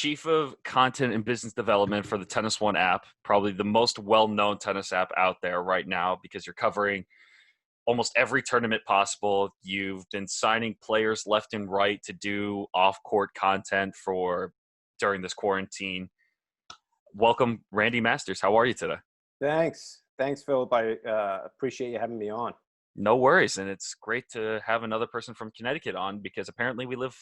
Chief of Content and Business Development for the Tennis One app, probably the most well-known tennis app out there right now because you're covering almost every tournament possible. You've been signing players left and right to do off-court content for during this quarantine. Welcome, Randy Masters. How are you today? Thanks, Philip. I appreciate you having me on. No worries, and it's great to have another person from Connecticut on because apparently we live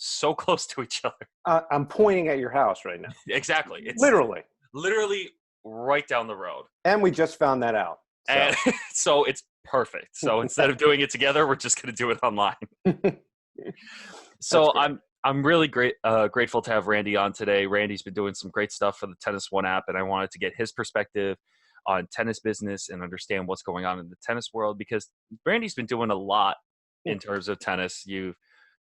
so close to each other. I'm pointing at your house right now. Exactly. It's literally right down the road. And we just found that out. So, And so it's perfect. So instead of doing it together, we're just going to do it online. So I'm really grateful to have Randy on today. Randy's been doing some great stuff for the Tennis One app, and I wanted to get his perspective on tennis business and understand what's going on in the tennis world because Randy's been doing a lot in terms of tennis. You've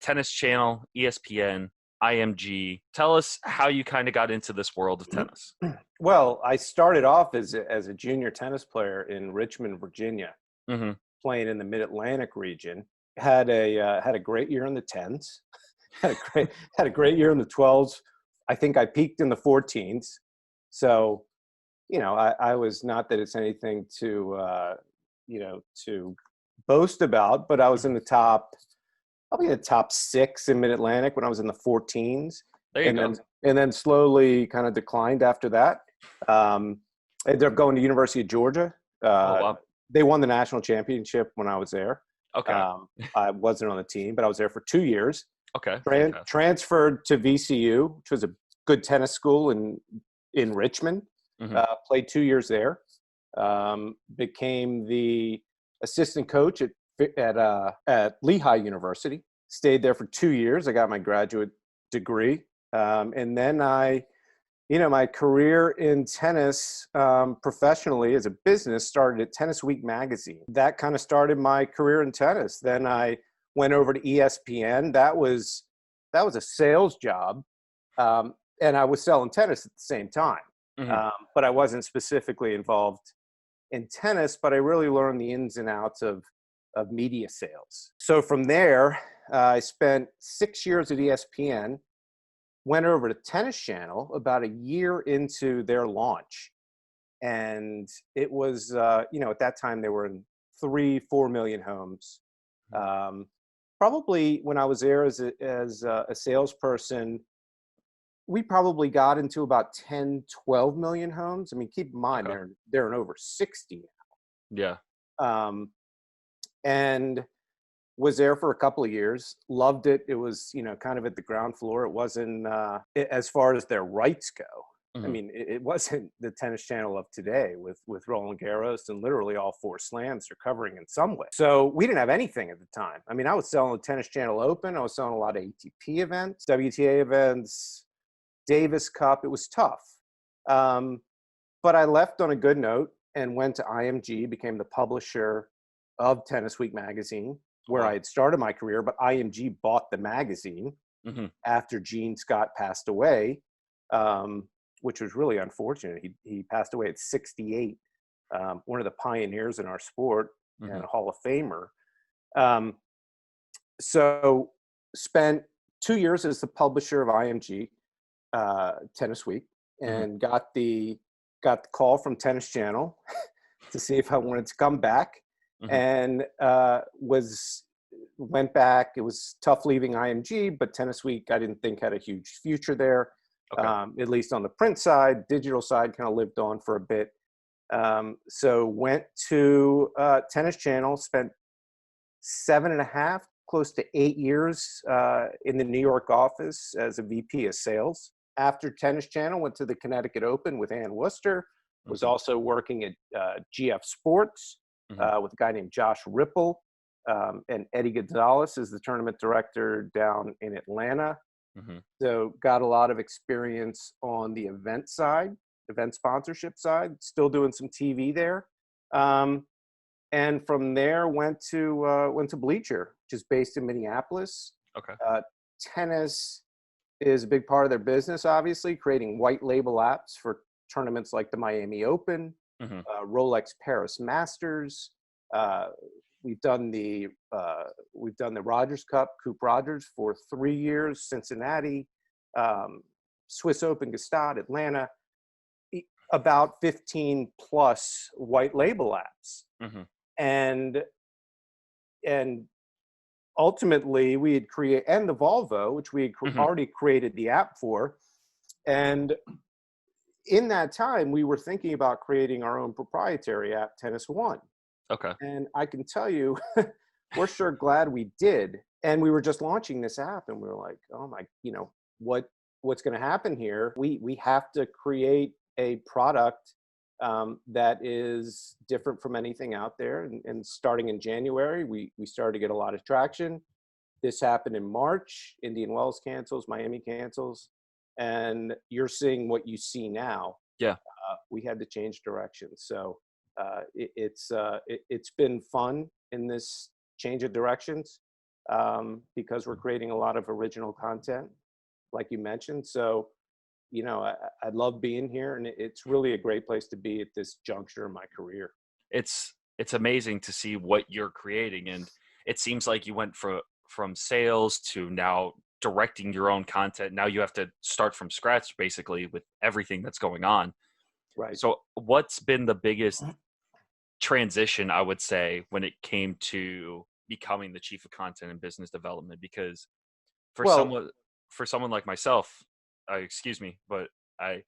Tennis Channel, ESPN, IMG. Tell us how you kind of got into this world of tennis. Well, I started off as a junior tennis player in Richmond, Virginia, playing in the Mid-Atlantic region. Had a great year in the 10s. had a great year in the 12s. I think I peaked in the 14s. So, I was, not that it's anything to boast about, but I was in the probably the top 6 in Mid-Atlantic when I was in the 14s. There you go. And then slowly kind of declined after that. Ended up going to University of Georgia. Wow. They won the national championship when I was there. Okay. I wasn't on the team, but I was there for 2 years. Okay. Transferred to VCU, which was a good tennis school in Richmond. Played 2 years there. Became the assistant coach at Lehigh University. Stayed there for 2 years. I got my graduate degree. And then my career in tennis professionally as a business started at Tennis Week magazine. That kind of started my career in tennis. Then I went over to ESPN. That was a sales job. And I was selling tennis at the same time. But I wasn't specifically involved in tennis, but I really learned the ins and outs of media sales. So from there, I spent 6 years at ESPN, went over to Tennis Channel about a year into their launch. And it was, at that time they were in 3-4 million homes. Probably when I was there as a salesperson, we probably got into about 10-12 million homes. I mean, keep in mind, they're in over 60 now. Yeah. And was there for a couple of years. Loved it. It was, kind of at the ground floor. It wasn't, as far as their rights go. I mean, it wasn't the Tennis Channel of today with Roland Garros and literally all 4 slams they're covering in some way. So we didn't have anything at the time. I mean, I was selling the Tennis Channel Open. I was selling a lot of ATP events, WTA events, Davis Cup. It was tough. But I left on a good note and went to IMG, became the publisher of Tennis Week magazine, where I had started my career, but IMG bought the magazine after Gene Scott passed away, which was really unfortunate. He passed away at 68, one of the pioneers in our sport and a Hall of Famer. So spent 2 years as the publisher of IMG, Tennis Week, and got the call from Tennis Channel to see if I wanted to come back. And went back. It was tough leaving IMG, but Tennis Week I didn't think had a huge future there, at least on the print side. Digital side kind of lived on for a bit. So went to Tennis Channel, spent 7.5, close to 8 years in the New York office as a VP of sales. After Tennis Channel, went to the Connecticut Open with Ann Worcester. Was also working at GF Sports. With a guy named Josh Ripple, and Eddie Gonzalez is the tournament director down in Atlanta. So got a lot of experience on the event side, event sponsorship side, still doing some TV there. And from there went to Bleacher, which is based in Minneapolis. Tennis is a big part of their business, obviously, creating white label apps for tournaments like the Miami Open, Rolex Paris Masters. We've done the Rogers Cup, Coupe Rogers for 3 years, Cincinnati, Swiss Open, Gstaad, Atlanta, about 15 plus white label apps. Mm-hmm. And and ultimately we had created, and the Volvo, which we had Mm-hmm. already created the app for. And in that time, we were thinking about creating our own proprietary app, Tennis One. Okay. And I can tell you, we're sure glad we did. And we were just launching this app, and we were like, oh my, what's going to happen here? We have to create a product that is different from anything out there. And starting in January, we started to get a lot of traction. This happened in March. Indian Wells cancels, Miami cancels, and you're seeing what you see now. Yeah. We had to change direction. So it's been fun in this change of directions because we're creating a lot of original content, like you mentioned. So, I love being here, and it's really a great place to be at this juncture in my career. It's amazing to see what you're creating, and it seems like you went from sales to now directing your own content. Now you have to start from scratch basically with everything that's going on. Right. So what's been the biggest transition, I would say, when it came to becoming the chief of content and business development? Because for Well, someone for someone like myself, excuse me, but I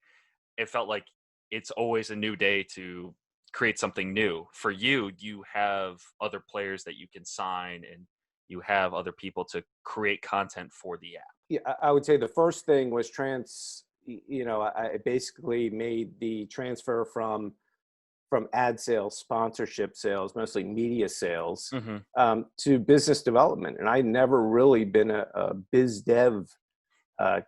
it felt like it's always a new day to create something new. For you, you have other players that you can sign, and you have other people to create content for the app. yeah, I would say the first thing was I basically made the transfer from ad sales, sponsorship sales, mostly media sales, Mm-hmm. to business development. And I never really been a biz dev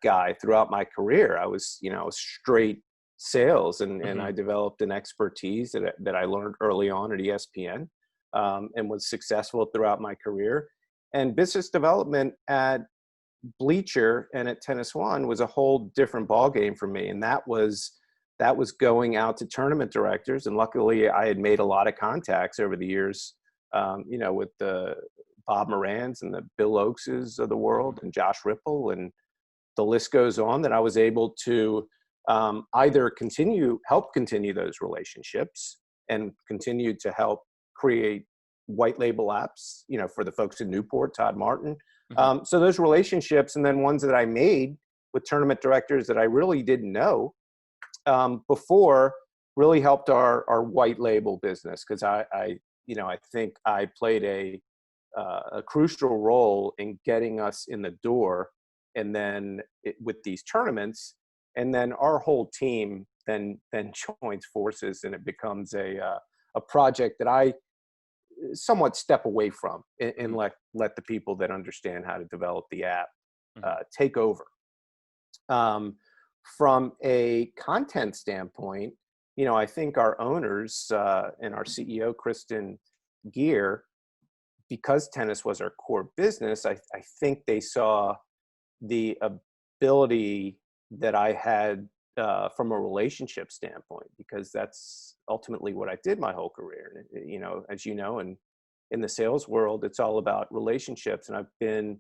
guy throughout my career. I was, straight sales, and Mm-hmm. I developed an expertise that I learned early on at ESPN, and was successful throughout my career. And business development at Bleacher and at Tennis One was a whole different ballgame for me. And that was going out to tournament directors. And luckily I had made a lot of contacts over the years, with the Bob Morans and the Bill Oakses of the Mm-hmm. world and Josh Ripple, and the list goes on, that I was able to either help continue those relationships and continue to help create white label apps, for the folks in Newport, Todd Martin. Mm-hmm. So those relationships, and then ones that I made with tournament directors that I really didn't know before, really helped our white label business. Because I think I played a crucial role in getting us in the door, and then with these tournaments, and then our whole team then joins forces, and it becomes a project that I somewhat step away from, and Mm-hmm. let the people that understand how to develop the app Mm-hmm. take over. From a content standpoint, I think our owners and our CEO, Kristen Gear, because tennis was our core business, I think they saw the ability that I had from a relationship standpoint, because that's ultimately what I did my whole career. And, as you know, in the sales world, it's all about relationships. And I've been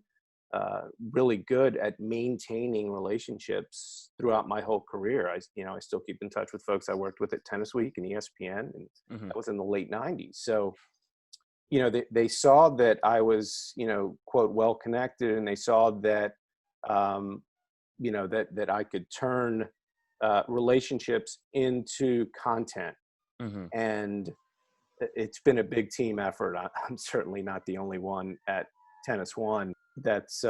really good at maintaining relationships throughout my whole career. I still keep in touch with folks I worked with at Tennis Week and ESPN, and Mm-hmm. that was in the late 90s. So, they saw that I was, quote, well connected, and they saw that, that I could turn relationships into content. Mm-hmm. And it's been a big team effort. I'm certainly not the only one at Tennis One that's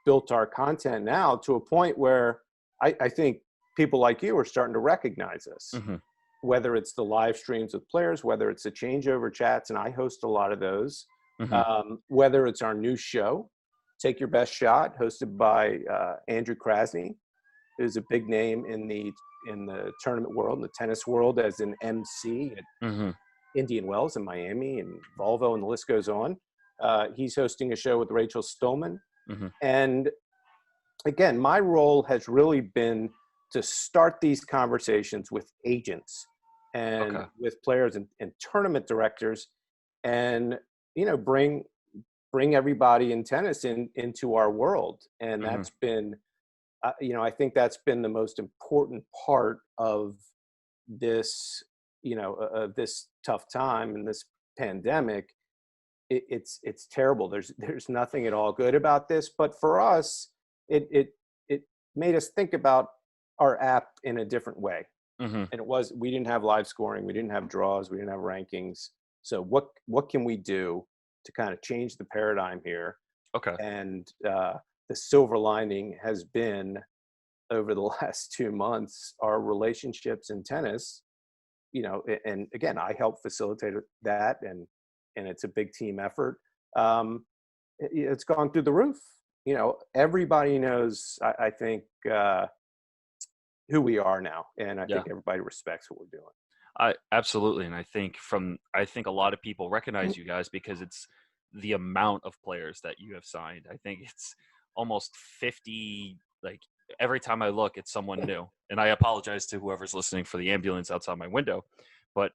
built our content now to a point where I think people like you are starting to recognize us, Mm-hmm. whether it's the live streams with players, whether it's the changeover chats, and I host a lot of those, Mm-hmm. whether it's our new show, Take Your Best Shot, hosted by Andrew Krasny, who's a big name in the tournament world, in the tennis world, as an MC at Mm-hmm. Indian Wells in Miami and Volvo, and the list goes on. He's hosting a show with Rachel Stillman. Mm-hmm. And again, my role has really been to start these conversations with agents and Okay. with players and tournament directors, and bring everybody in tennis into our world. And Mm-hmm. that's been I think that's been the most important part of this, this tough time and this pandemic. It's terrible. There's nothing at all good about this, but for us, it made us think about our app in a different way. Hmm. And we didn't have live scoring, we didn't have draws, we didn't have rankings. So what can we do to kind of change the paradigm here? Okay. And the silver lining has been, over the last 2 months, our relationships in tennis. And again, I help facilitate that, and it's a big team effort. It's gone through the roof. Everybody knows, I think, who we are now, and I Yeah. think everybody respects what we're doing. I absolutely, and I think a lot of people recognize you guys because it's the amount of players that you have signed. I think it's almost 50. Like every time I look, it's someone new. And I apologize to whoever's listening for the ambulance outside my window, but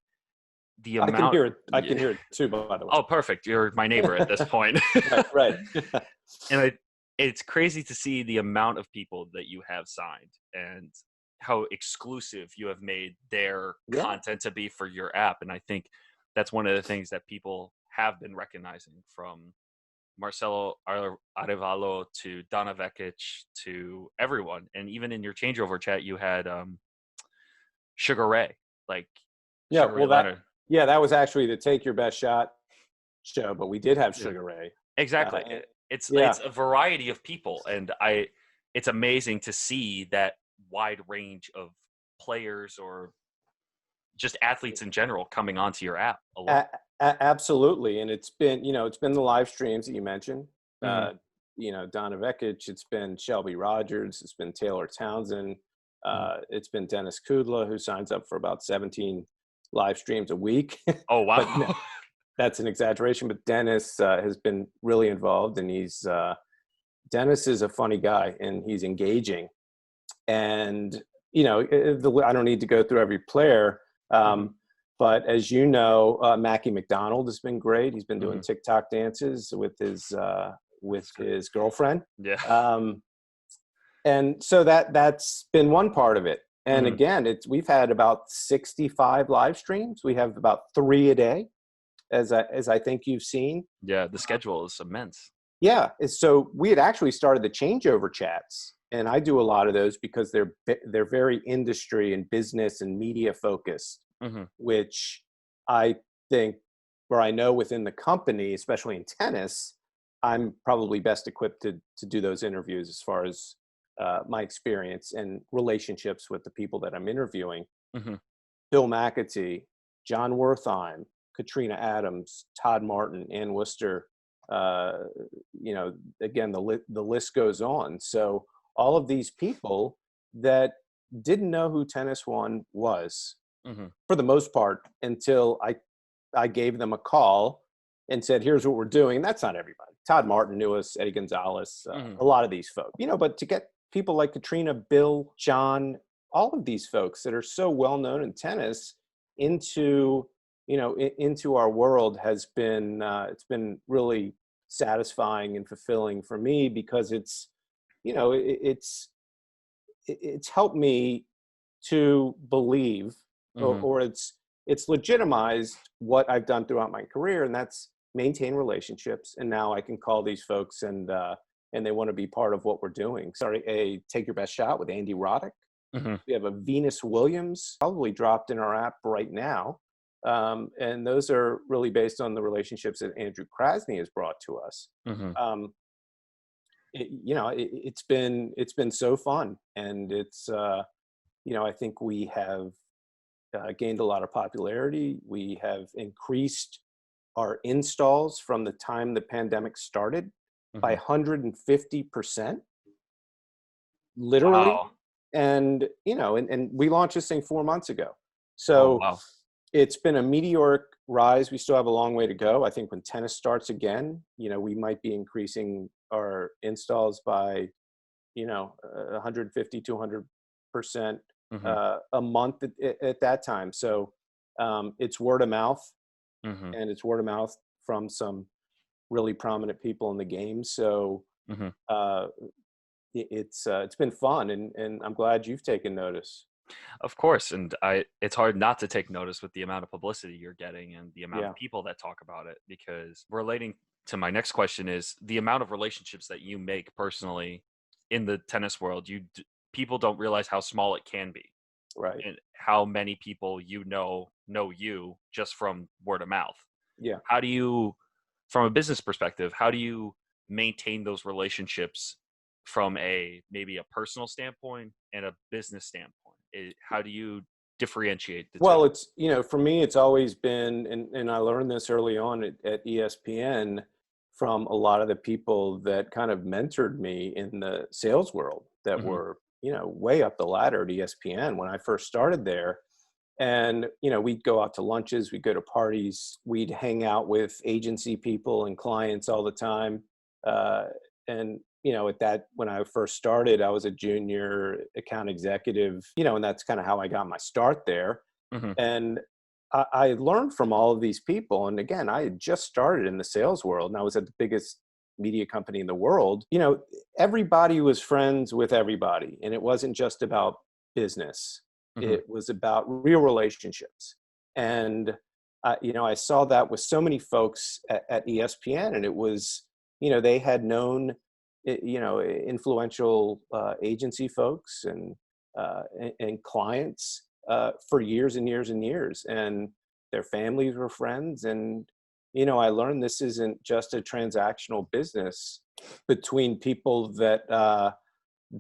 the I can amount. hear it. I can Yeah. hear it too, by the way. Oh, perfect! You're my neighbor at this point. Right, right. And it's crazy to see the amount of people that you have signed and how exclusive you have made their Yeah. content to be for your app. And I think that's one of the things that people have been recognizing, from Marcelo Arevalo to Donna Vekic to everyone. And even in your changeover chat, you had Sugar Ray, like Yeah. Sugar Ray Well, Leonard. that was actually the Take Your Best Shot show, but we did have Yeah. Sugar Ray. Exactly. Uh, It's yeah. a variety of people, and it's amazing to see that wide range of players or just athletes in general coming onto your app alone. Absolutely. And it's been the live streams that you mentioned. Hmm. Donna Vekic, it's been Shelby Rogers, it's been Taylor Townsend, Hmm. it's been Dennis Kudla, who signs up for about 17 live streams a week. Oh But wow. that's an exaggeration. But Dennis has been really involved, and Dennis is a funny guy, and he's engaging. And I don't need to go through every player. Hmm. But as you know, Mackie McDonald has been great. He's been doing Hmm. TikTok dances with his girlfriend, Yeah. and so that's been one part of it. And Hmm. again, we've had about 65 live streams. We have about 3 a day, as I think you've seen. Yeah. The schedule is immense. Yeah. So we had actually started the changeover chats, and I do a lot of those because they're very industry and business and media focused, Hmm. which I think, or I know within the company, especially in tennis, I'm probably best equipped to do those interviews as far as my experience and relationships with the people that I'm interviewing. Hmm. Bill McAtee, John Wertheim, Katrina Adams, Todd Martin, Ann Worcester. Uh, Again, the list goes on. So all of these people that didn't know who Tennis One was, Hmm. for the most part, until I gave them a call and said, "Here's what we're doing." And that's not everybody. Todd Martin knew us, Eddie Gonzalez, Hmm. a lot of these folks. But to get people like Katrina, Bill, John, all of these folks that are so well known in tennis into into our world has been it's been really satisfying and fulfilling for me, because it's helped me to believe, or, Hmm. or it's legitimized what I've done throughout my career, and that's maintain relationships. And now I can call these folks, and they want to be part of what we're doing. Sorry, a Take Your Best Shot with Andy Roddick. Hmm. We have a Venus Williams probably dropped in our app right now. And those are really based on the relationships that Andrew Krasny has brought to us. Hmm. Um, it's been so fun, and I think we have gained a lot of popularity. We have increased our installs from the time the pandemic started by Hmm. 150%, literally. Wow. And we launched this thing 4 months ago. Oh So wow. it's been a meteoric rise. We still have a long way to go. I think when tennis starts again, we might be increasing our installs by 150, 200% Hmm. a month at that time. So it's word of mouth, Hmm. and it's word of mouth from some really prominent people in the game. So Hmm. uh, it's been fun, and I'm glad you've taken notice. Of course, and it's hard not to take notice with the amount of publicity you're getting and the amount Yeah. of people that talk about it, because relating to my next question is the amount of relationships that you make personally in the tennis world. People don't realize how small it can be Right. and how many people know you just from word of mouth. Yeah. How do you, from a business perspective, how do you maintain those relationships from maybe a personal standpoint and a business standpoint? How do you differentiate the two? Well, it's, for me, it's always been, and I learned this early on at ESPN from a lot of the people that kind of mentored me in the sales world that Hmm. were, way up the ladder at ESPN when I first started there. And, we'd go out to lunches, we'd go to parties, we'd hang out with agency people and clients all the time. Uh, and, when I first started, I was a junior account executive, and that's kind of how I got my start there. Hmm. And I learned from all of these people. And again, I had just started in the sales world and I was at the biggest media company in the world. Everybody was friends with everybody. And it wasn't just about business, Hmm. it was about real relationships. And, I saw that with so many folks at ESPN, and it was, they had known, influential agency folks and clients for years and years and years, and their families were friends. And I learned this isn't just a transactional business between people that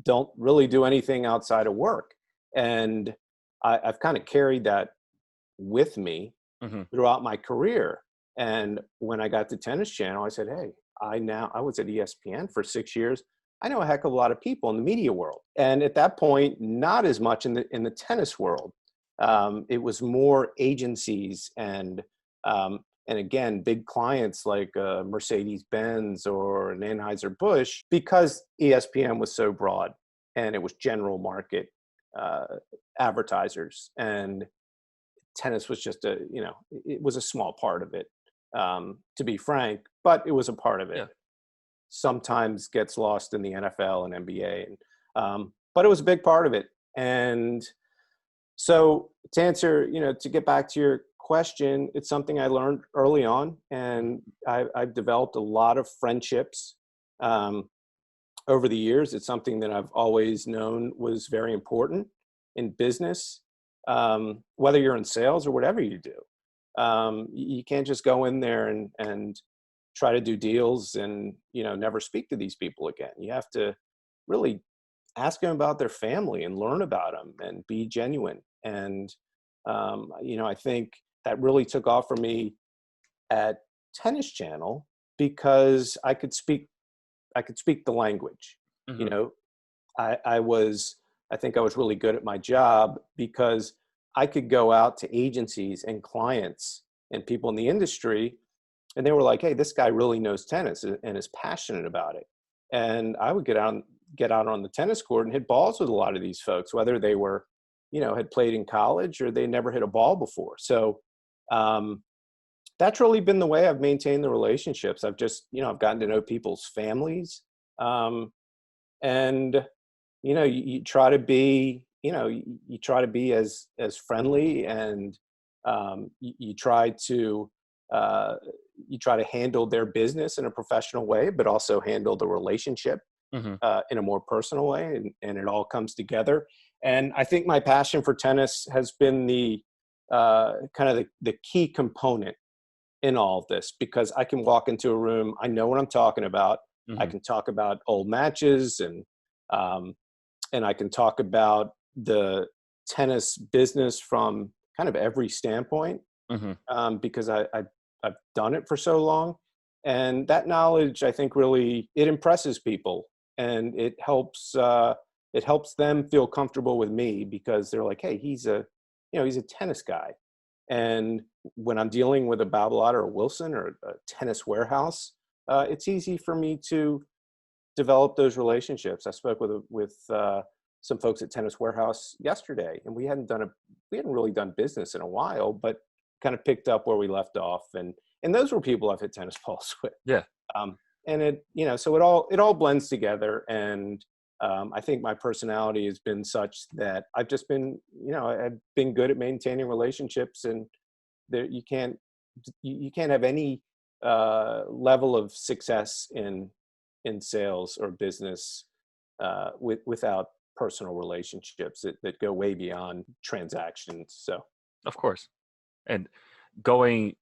don't really do anything outside of work. And I've kind of carried that with me Hmm. throughout my career. And when I got to Tennis Channel, I said, hey, I was at ESPN for 6 years. I know a heck of a lot of people in the media world. And at that point, not as much in the tennis world. It was more agencies and again, big clients like Mercedes-Benz or an Anheuser-Busch, because ESPN was so broad and it was general market uh, advertisers. And tennis was just it was a small part of it, to be frank, but it was a part of it. Yeah. Sometimes gets lost in the NFL and NBA, but it was a big part of it. And so to answer, to get back to your question, it's something I learned early on, and I've developed a lot of friendships um, over the years. It's something that I've always known was very important in business, whether you're in sales or whatever you do. You can't just go in there and try to do deals and never speak to these people again. You have to really ask them about their family and learn about them and be genuine. And I think that really took off for me at Tennis Channel because I could speak the language. You Hmm. know, I think I was really good at my job because I could go out to agencies and clients and people in the industry, and they were like, "Hey, this guy really knows tennis and is passionate about it." And I would get out on the tennis court and hit balls with a lot of these folks, whether they were, had played in college or they never hit a ball before. So um, that's really been the way I've maintained the relationships. I've gotten to know people's families. Um, and you try to be you try to be as friendly, and you try to uh, handle their business in a professional way, but also handle the relationship Hmm. in a more personal way, and it all comes together. And I think my passion for tennis has been the kind of the key component in all of this, because I can walk into a room, I know what I'm talking about. I Hmm. can talk about old matches, um, and I can talk about the tennis business from kind of every standpoint, Hmm. because I've done it for so long. And that knowledge, I think, really it impresses people, and it helps them feel comfortable with me, because they're like, hey, he's a tennis guy. And when I'm dealing with a Babolat or a Wilson or a Tennis Warehouse, it's easy for me to develop those relationships. I spoke with some folks at Tennis Warehouse yesterday, and we hadn't really done business in a while, but kind of picked up where we left off, and those were people I've hit tennis balls with. Yeah. Um, and so it all blends together, and I think my personality has been such that I've just been, I've been good at maintaining relationships, and there you can't have any level of success in sales or business without personal relationships that go way beyond transactions. So Of course. And going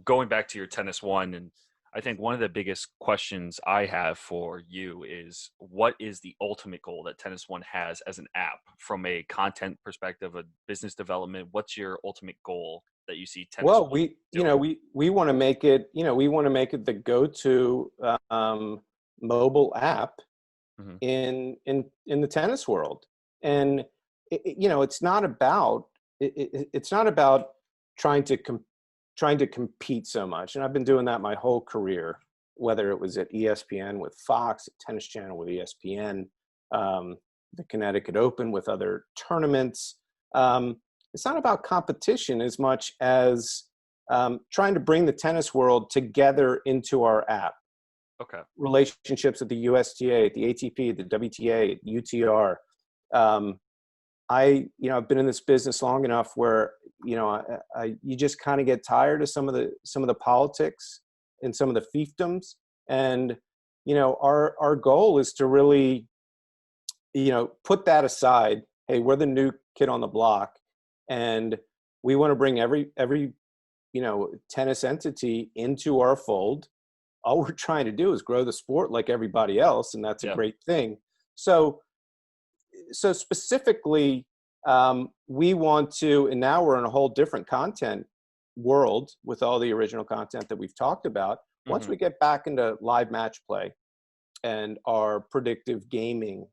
going back to your tennis one, and I think one of the biggest questions I have for you is, what is the ultimate goal that tennis one has as an app from a content perspective, a business development? What's your ultimate goal that you see tennis well, one doing? we want to make it, we want to make it the go-to mobile app Hmm. in the tennis world. And it's not about it's not about trying to trying to compete so much. And I've been doing that my whole career, whether it was at ESPN with Fox, at Tennis Channel with ESPN, the Connecticut Open with other tournaments. It's not about competition as much as trying to bring the tennis world together into our app. Okay. Relationships at the USTA, at the ATP, the WTA, at UTR. I've been in this business long enough where, you just kind of get tired of some of the politics and some of the fiefdoms. And, our goal is to really, put that aside. Hey, we're the new kid on the block, and we want to bring every, tennis entity into our fold. All we're trying to do is grow the sport like everybody else, and that's a Yeah. great thing. So specifically, we want to, and now we're in a whole different content world with all the original content that we've talked about. Once Hmm. we get back into live match play and our predictive gaming,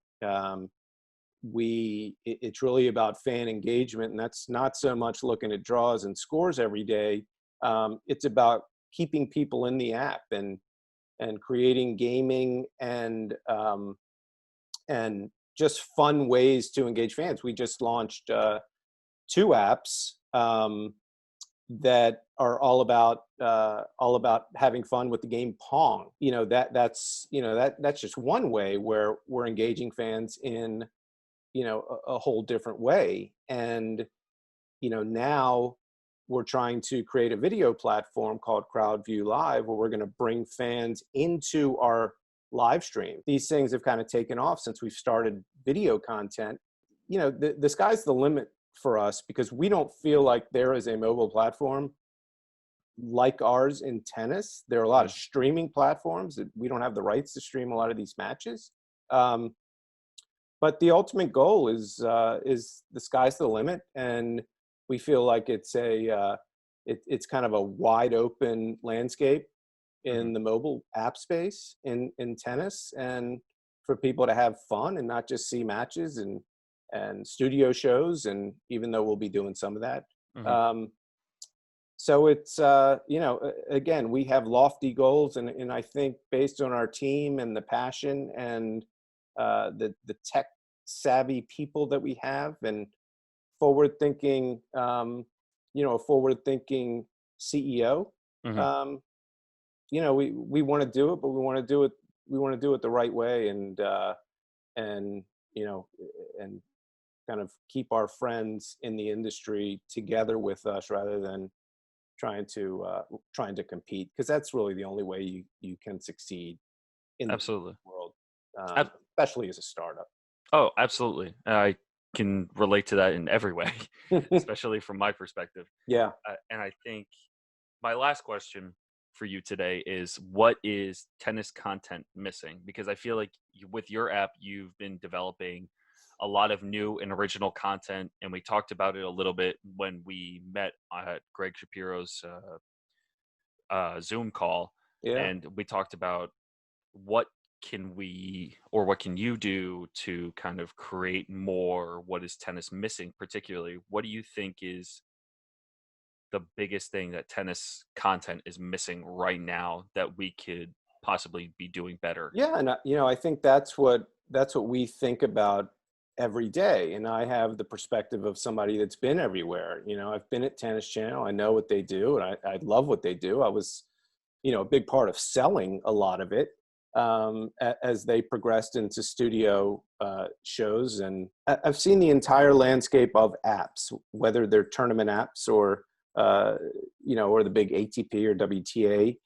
it's really about fan engagement, and that's not so much looking at draws and scores every day. It's about keeping people in the app and creating gaming and just fun ways to engage fans. We just launched two apps that are all about having fun with the game Pong. That's just one way where we're engaging fans in a whole different way. And now we're trying to create a video platform called CrowdView Live, where we're going to bring fans into our live stream. These things have kind of taken off since we've started video content. The sky's the limit for us, because we don't feel like there is a mobile platform like ours in tennis. There are a lot of streaming platforms that we don't have the rights to stream a lot of these matches. But the ultimate goal is the sky's the limit, and we feel like it's kind of a wide open landscape in the mobile app space in tennis, and for people to have fun and not just see matches and studio shows. And even though we'll be doing some of that, Hmm. so it's again, we have lofty goals, and I think based on our team and the passion and the tech savvy people that we have, and forward thinking, a forward thinking CEO. Hmm. Um, we want to do it, but we want to do it the right way, and and kind of keep our friends in the industry together with us, rather than trying to compete, because that's really the only way you can succeed in the Absolutely. world, Ab- especially as a startup. oh, absolutely. I can relate to that in every way, especially from my perspective. Yeah. And I think my last question for you today is, what is tennis content missing? Because I feel like with your app, you've been developing a lot of new and original content. And we talked about it a little bit when we met at Greg Shapiro's Zoom call. Yeah. And we talked about what what can you do to kind of create more? What is tennis missing particularly? What do you think is the biggest thing that tennis content is missing right now that we could possibly be doing better? Yeah, and I think that's what we think about every day. And I have the perspective of somebody that's been everywhere. I've been at Tennis Channel. I know what they do, and I love what they do. I was, a big part of selling a lot of it. as they progressed into studio shows. And I've seen the entire landscape of apps, whether they're tournament apps or, or the big ATP or WTA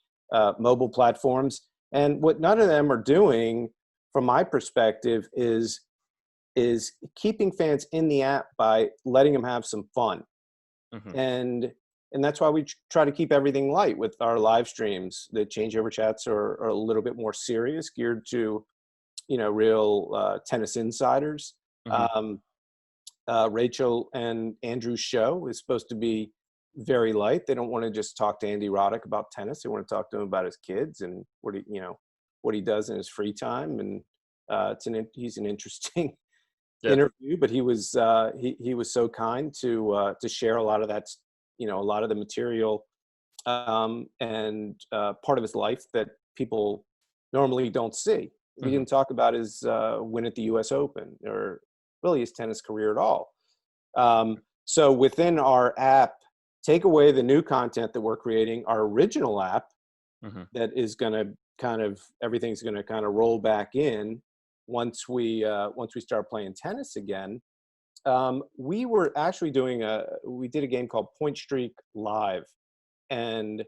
mobile platforms. And what none of them are doing, from my perspective, is keeping fans in the app by letting them have some fun. Mm-hmm. And that's why we try to keep everything light with our live streams. The changeover chats are a little bit more serious, geared to, real tennis insiders. Mm-hmm. Rachel and Andrew's show is supposed to be very light. They don't want to just talk to Andy Roddick about tennis. They want to talk to him about his kids and what he does in his free time. And he's an interesting interview, but he was so kind to share a lot of that, a lot of the material and part of his life that people normally don't see. He didn't talk about his win at the U.S. Open or really his tennis career at all. So within our app, take away the new content that we're creating, our original app that is going to everything's going to kind of roll back in once we start playing tennis again. We were actually we did a game called Point Streak Live, and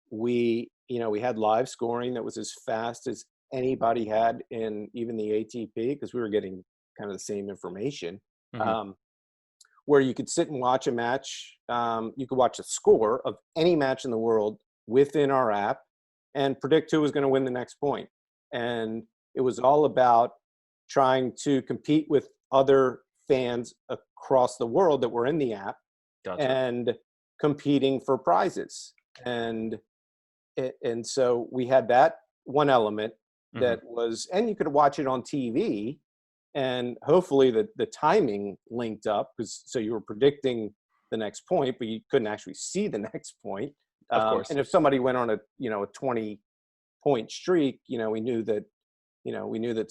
we had live scoring that was as fast as anybody had in even the ATP, because we were getting kind of the same information. Where you could sit and watch a match. You could watch a score of any match in the world within our app and predict who was going to win the next point. And it was all about trying to compete with other fans across the world that were in the app. Gotcha. And competing for prizes. And so we had that one element that was, and you could watch it on TV, and hopefully the timing linked up, so you were predicting the next point, but you couldn't actually see the next point. Of course. And if somebody went on a 20-point streak, we knew that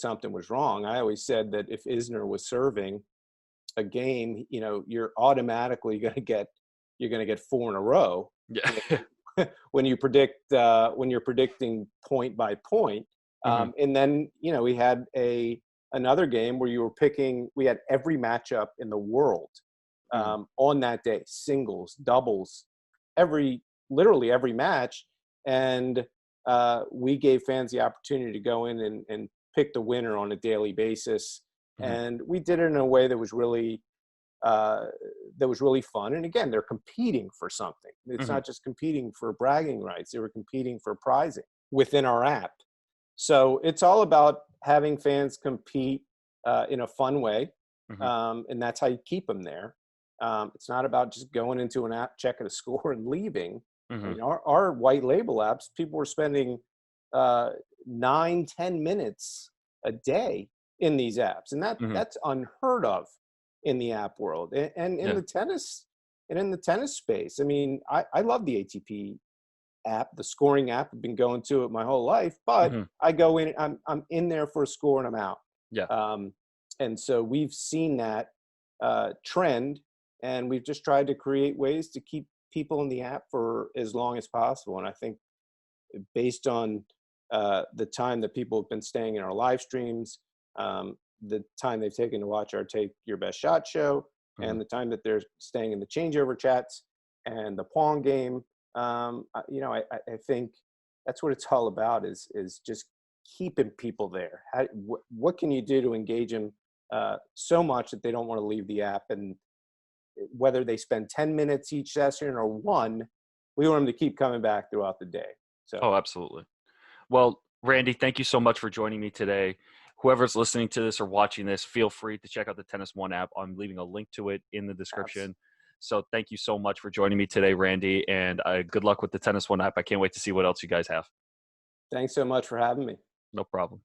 something was wrong. I always said that if Isner was serving a game, you're automatically going to get 4 in a row. Yeah. when you're predicting point by point. And then, we had another game where we had every matchup in the world on that day, singles, doubles, literally every match. And we gave fans the opportunity to go in and pick the winner on a daily basis. And we did it in a way that was really fun. And again, they're competing for something. It's not just competing for bragging rights. They were competing for prizing within our app. So it's all about having fans compete in a fun way. And that's how you keep them there. It's not about just going into an app, checking a score and leaving. I mean, our white label apps, people were spending 9-10 minutes a day in these apps. And that's unheard of in the app world and in the tennis space. I mean, I love the ATP app, the scoring app. I've been going to it my whole life, but I go in, I'm in there for a score and I'm out. Yeah. And so we've seen that trend, and we've just tried to create ways to keep people in the app for as long as possible. And I think based on the time that people have been staying in our live streams, the time they've taken to watch our Take Your Best Shot show, and the time that they're staying in the changeover chats and the Pong game, I think that's what it's all about, is just keeping people there. What can you do to engage them so much that they don't want to leave the app? And whether they spend 10 minutes each session or one, we want them to keep coming back throughout the day. So. Oh, absolutely. Well, Randy, thank you so much for joining me today. Whoever's listening to this or watching this, feel free to check out the Tennis One app. I'm leaving a link to it in the description. So thank you so much for joining me today, Randy, and good luck with the Tennis One app. I can't wait to see what else you guys have. Thanks so much for having me. No problem.